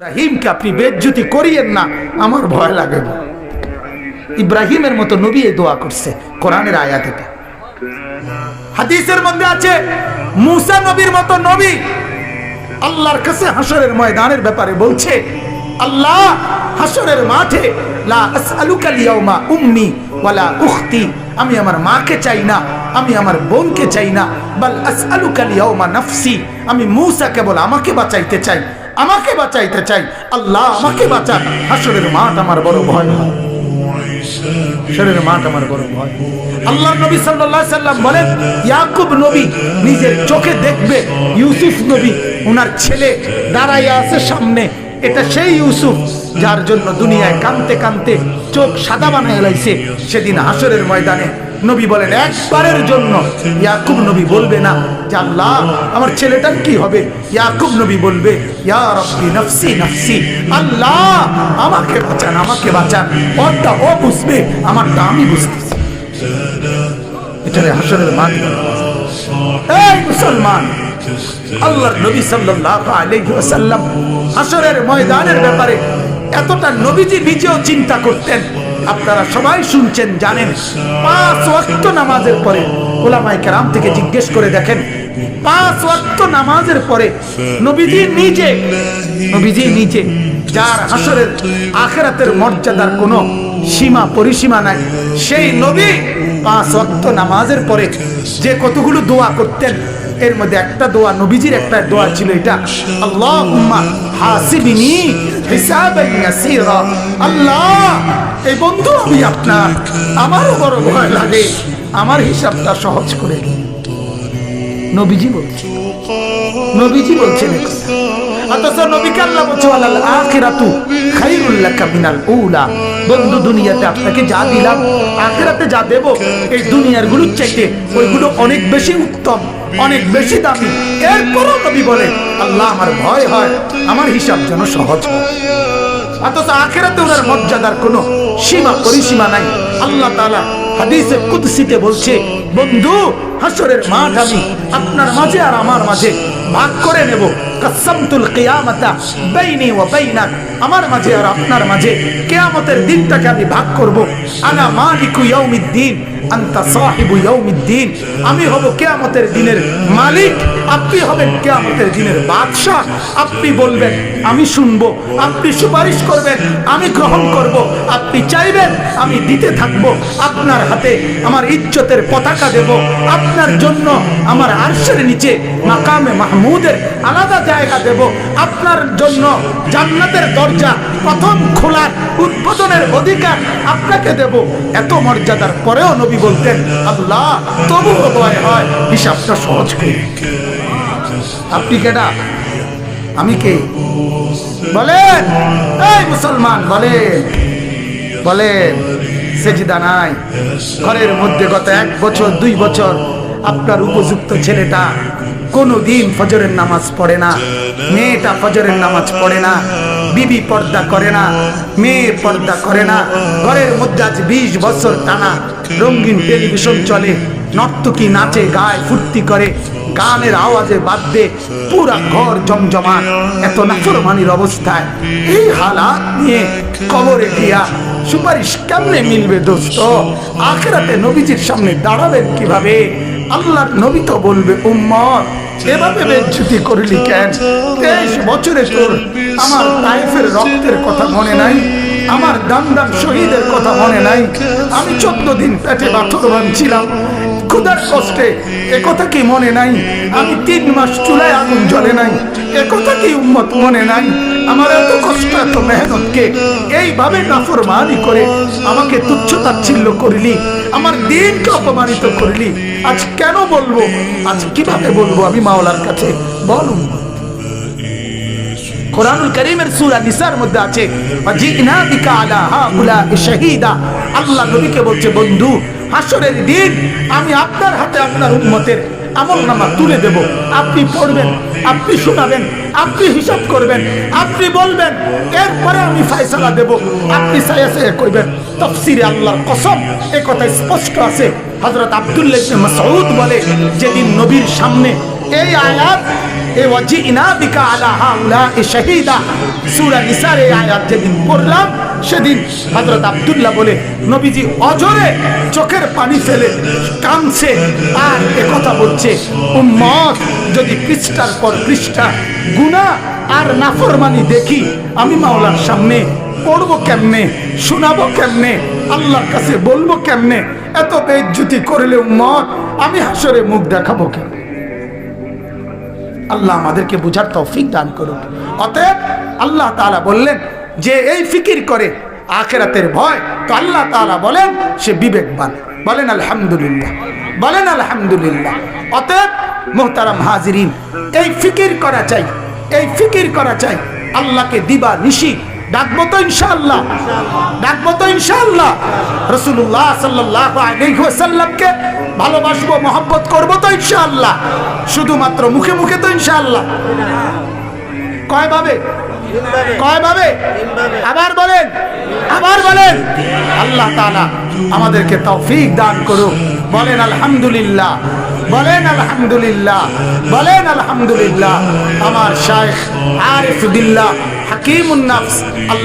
ইব্রাহিমকে আপনি বেজ্জতি করিয়েন না, আমার ভয় লাগে। ইব্রাহিমের মতো নবী এই দোয়া করছে, কোরআনের আয়াত এটা। হাদিসের মধ্যে আছে মুসা নবীর মতো নবী আল্লাহর কাছে হাসরের ময়দানের ব্যাপারে বলছে, আল্লাহ হাসরের মাঠে লা আসআলুকা আল-ইয়াওমা উম্মি ওয়ালা উখতি, আমি আমার মাকে চাই না, আমি আমার বোনকে চাই না, বাল আসআলুকা আল-ইয়াওমা নাফসি, আমি মুসা কেবল আমাকে বাঁচাইতে চাই, আমাকে বাঁচাইতে চাই। আল্লাহ আমাকে বাঁচান, হাসরের মাঠ আমার বড় ভয় হয়, হাসরের মাঠ আমার বড় ভয়। আল্লাহর নবী সাল্লাল্লাহু আলাইহি সাল্লাম বলেন, ইয়াকুব নবী নিজের চোখে দেখবে ইউসুফ নবী ওনার ছেলে দাঁড়াইয়া আছে সামনে, এটা সেই ইউসুফ যার জন্য দুনিয়ায় কাঁদতে কাঁদতে চোখ সাদা বানায় লাইছে। সেদিন হাসরের ময়দানে নবী বলেন, একবারের জন্য ইয়াকুব নবী বলবে না যে আল্লাহ আমার ছেলেটার কি হবে, ইয়াকুব নবী বলবে ইয়া রাব্বি নাফসি নাফসি, আল্লাহ আমাকে বাঁচান, আমাকে বাঁচান। ওটা ও বুঝবে, আমারটা আমি বুঝতেছি। এটারে হাসরের মাঠ। এই মুসলমান, আল্লাহর নবী সাল্লাল্লাহু আলাইহি ওয়াসাল্লাম হাসরের ময়দানের ব্যাপারে এতটা নবীজি নিজেও চিন্তা করতেন। আপনারা সবাই শুনছেন, জানেন, 5 ওয়াক্ত নামাজের পরে উলামায়ে কেরাম থেকে জিজ্ঞেস করে দেখেন, 5 ওয়াক্ত নামাজের পরে নবীজি নিজে যার হাসরের আখিরাতের মর্যাদার কোনো সীমা পরিসীমা নাই, সেই নবী 5 ওয়াক্ত নামাজের পরে যে কতগুলো দোয়া করতেন, এর মধ্যে একটা দোয়া, নবীজির একটা দোয়া ছিল এটা, আল্লাহুম্মা হাসিবনি হিসাবান ইয়াসীরা, আল্লাহ এই বন্ধু আমি আপনার, আমারও বড় ভয় লাগে, আমার হিসাবটা সহজ করে দিন। নবীজি বলছেন অথচ নবীকে আল্লাহ বলছে ওয়ালাল আখিরাতু খায়রুল লাকা মিনাল উলা, বন্ধু দুনিয়াতে আপনাকে যা দিলাম, আখিরাতে যা দেব এই দুনিয়ার গুলোর চাইতে ওইগুলো অনেক বেশি উত্তম, অনেক বেশি দামি। এরপরও নবী বলে আল্লাহ আমার ভয় হয়, আমার হিসাব যেন সহজ হয়। অথচ আখিরাতে ওনার মর্যাদার কোনো সীমা পরিসীমা নাই। আল্লাহ তাআলা হাদিসে কুদসিতে বলছে, বন্ধু হাসরের মাঠ আমি আপনার মাঝে আর আমার মাঝে ভাগ করে নেব, কাসামতুল কিয়ামাতা বাইনি ওয়া বাইনাক, আমার মাঝে আর আপনার মাঝে কিয়ামতের দিনটাকে আমি ভাগ করব। আনা মালিকু ইয়াউমিদ্দিন আনতা সাহিবু ইয়াউমিদ্দিন, আমি হব কিয়ামতের দিনের মালিক, আপনি হবেন কিয়ামতের দিনের বাদশা। আপনি বলবেন আমি শুনবো, আপনি সুপারিশ করবেন আমি গ্রহণ করব, আপনি চাইবেন আমি দিতে থাকব, আপনার হাতে আমার ইজ্জতের পতাকা দেব, আপনার জন্য আমার আরশের নিচে মাকামে মাহমুদের আলাদা জায়গা দেব, আপনার জন্য জান্নাতের দরজা প্রথম খোলার উদ্বোধনের অধিকার আপনাকে দেব। এত মর্যাদার পরেও নবী বলতেন আল্লাহ তবুও ভয় হয়, হিসাবটা সহজ করে। আপনি কেডা, আমি কে? বলেন এই মুসলমান, বলেন সেজদা নাই ঘরের মধ্যে গত 1 বছর 2 বছর আপনার উপযুক্ত ছেলেটা কোনদিন ফজরের নামাজ পড়ে না, মেয়েটা ফজরের নামাজ পড়ে না, বিবি পর্দা করে না, মেয়ে পর্দা করে না, ঘরের মধ্যে আজ 20 বছর টানা রঙিন টেলিভিশন চলে, নর্তকী নাচে গায় ফুর্তি করে, গানের আওয়াজে বাদ্যে পুরা ঘর জমজমাট, এত নাফরমানির অবস্থায় এই হালাত নিয়ে কবরে গিয়া সুপারিশ কেমনে মিলবে দোস্ত? আখিরাতে নবীজির সামনে দাঁড়াবেন কিভাবে? আল্লাহর নবী তো বলবে উম্মত এভাবে বেজ্জতি করলি কেন? 23 বছরে তোর আমার তায়েফের রক্তের কথা মনে নাই, আমার দামদাম শহীদের কথা মনে নাই, আমি 14 দিন পেটে পাথর বাঁধছিলাম ক্ষুধার কষ্টে, একথা কি মনে নাই? আমি 3 মাস চুলায় আগুন জ্বলে নাই, একথা কি উম্মত মনে নাই? আমার এত কষ্ট এত মেহনতকে এইভাবে নাফরমানি করে আমাকে তুচ্ছ-তাচ্ছিল্য করলি, আমার দিনকে অপমানিত করলি, আজ কেন বলবো, আজ কিভাবে বলবো আমি মাওলার কাছে? বল উম্মত। কোরআনুল কারীমের সূরা নিসার মধ্যে আছে ওয়াজিনা বিকা আলা হাউলা'i শাহীদা, আল্লাহ নবীকে বলছে বন্ধু হাসরের দিন আমি আপনার হাতে আপনার উম্মতের আমলনামা তুলে দেব, আপনি পড়বেন, আপনি শোনাবেন, আপনি হিসাব করবেন, আপনি বলবেন, এরপরে আমি ফয়সালা দেব, আপনি সায়া কইবেন। তাফসীরে আল্লাহর কসম এই কথা স্পষ্ট আছে। হযরত আব্দুল্লাহ ইবনে মাসউদ বলে যেদিন নবীর সামনে এই আয়াত এ ওয়াজিনা বিকা আলা হাউলা এ শাহীদা সূরা নিসার এই আয়াত যেদিন পড়লাম সেদিন হযরত আব্দুল্লাহ বলে নবীজি অজরে চোখের পানি ফেলে কাঁদছে আর একথা বলছে, উম্মত যদি পৃষ্ঠার পর পৃষ্ঠা গুনাহ আর নাফরমানি দেখি আমি মাওলার সামনে পড়বো কেমনে, শোনাবো কেমনে, আল্লাহর কাছে বলবো কেমনে? এত বেইজ্জতি করলে উম্মত আমি হাসরে মুখ দেখাবো কেন? আল্লাহ আমাদেরকে বুঝার তৌফিক দান করুন। অতএব আল্লাহ তাআলা বললেন যে এই ফিকির করে আখিরাতের ভয়, তো আল্লাহ তাআলা বলেন সে বিবেকবান। বলেন আলহামদুলিল্লাহ, বলেন আলহামদুলিল্লাহ। অতএব মুহতারাম হাজিরিন, এই ফিকির করা চাই, এই ফিকির করা চাই। আল্লাহকে দিবা নিশি ডাকবো তো ইনশাআল্লাহ, ডাকবো তো ইনশাআল্লাহ। রাসূলুল্লাহ সাল্লাল্লাহু আলাইহি ওয়াসাল্লামকে ভালোবাসবো, মহব্বত করবো তো ইনশাআল্লাহ। শুধুমাত্র মুখে মুখে তো ইনশাআল্লাহ। কয় ভাবে? কয় ভাবে? আবার বলেন, আবার বলেন। আল্লাহ তাআলা আমাদেরকে তৌফিক দান করুক। বলেন আলহামদুলিল্লাহ, বলেন আলহামদুলিল্লাহ, বলেন আলহামদুলিল্লাহ। আমার শাইখ আরিফ বিল্লাহ হাকিমুন নফস আল্লাহ